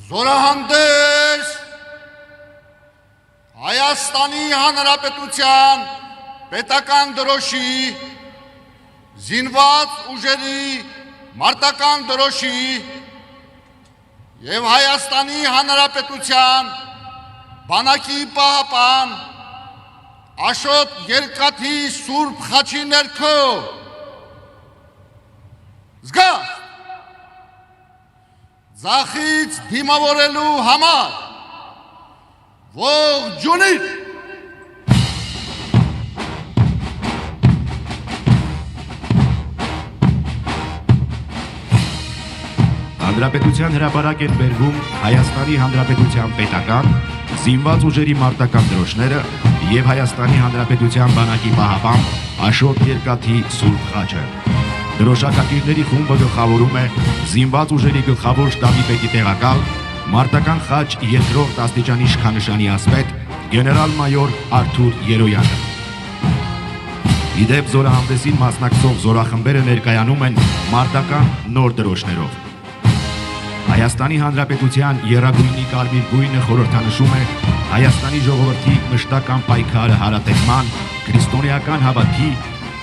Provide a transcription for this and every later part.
Զորահանդես Հայաստանի Հանրապետության պետական դրոշի, զինված ուժերի մարտական դրոշի և Հայաստանի Հանրապետության բանակի պահապան Աշոտ Երկաթի Սուրբ խաչի ներքո զգաստ ձախից դիմավորելու համար ողջունիր Հանրապետության հրապարակ են բերվում Հայաստանի Հանրապետության պետական, զինված ուժերի մարտական դրոշները և Հայաստանի Հանրապետության բանակի պահապան Աշոտ Երկաթի Սուրբ խաչը։ Դրոշակակիրների խումբը գլխավորում է զինված ուժերի գլխավոր շտաբի պետի տեղակալ, մարտական խաչ երկրորդ աստիճանի իշխանշանի ասպետ գեներալ-մայոր Արթուր Երոյանը։ Իդեպ զորահանդեսին մասնակցող զորախմբերը ներկայանում են մարտական նոր դրոշներով։ Հայաստանի Հանրապետության եռագույնի կարմիր գույնը խորհրդանշում է Հայաստանի ժողովրդի մշտական պայքարը հարատեցման, քրիստոնեական հավատքի,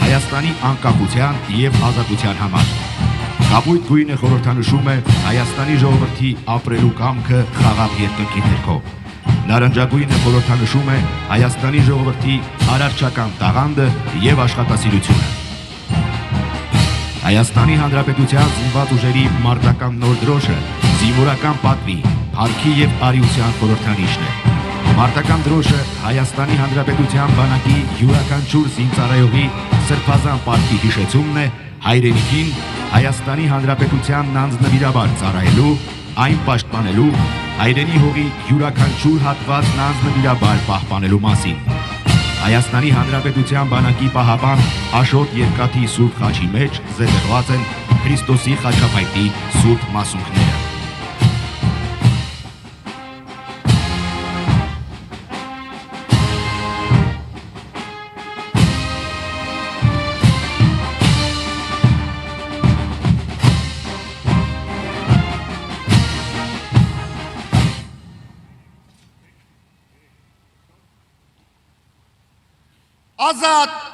Հայաստանի անկախության և ազատության համար։ Կապույտ գույնը խորհրդանշում է Հայաստանի ժողովրդի ապրելու կամքը խաղաղ երկնքի ներքո։ Նարնջագույնը խորհրդանշում է Հայաստանի ժողովրդի արարչական տաղանդը և աշխատասիրությունը։ Հայաստանի Հանրապետության զինված ուժերի մարտական նոր դրոշը զինվորական պատվի, փառքի և արիության խորհրդանիշն է։ Մարտական դրոշը Հայաստանի Հանրապետության բանակի յուրաքանչյուր զինծառայողի սրբազան պարտքի հիշեցումն է հայրենիքին Հայաստանի Հանրապետությանն անձնվիրաբար ծառայելու, այն պաշտպանելու, հայրենի հողի յուրաքանչյուր հատվածն անձնվիրաբար պահպանելու մասին։ Հայաստանի Հանրապետության բանակի պահապան Աշոտ Երկաթի Սուրբ խաչի մեջ զետեղված են Քրիստոսի խաչապայտի սուրբ մասունքները։ Ազատ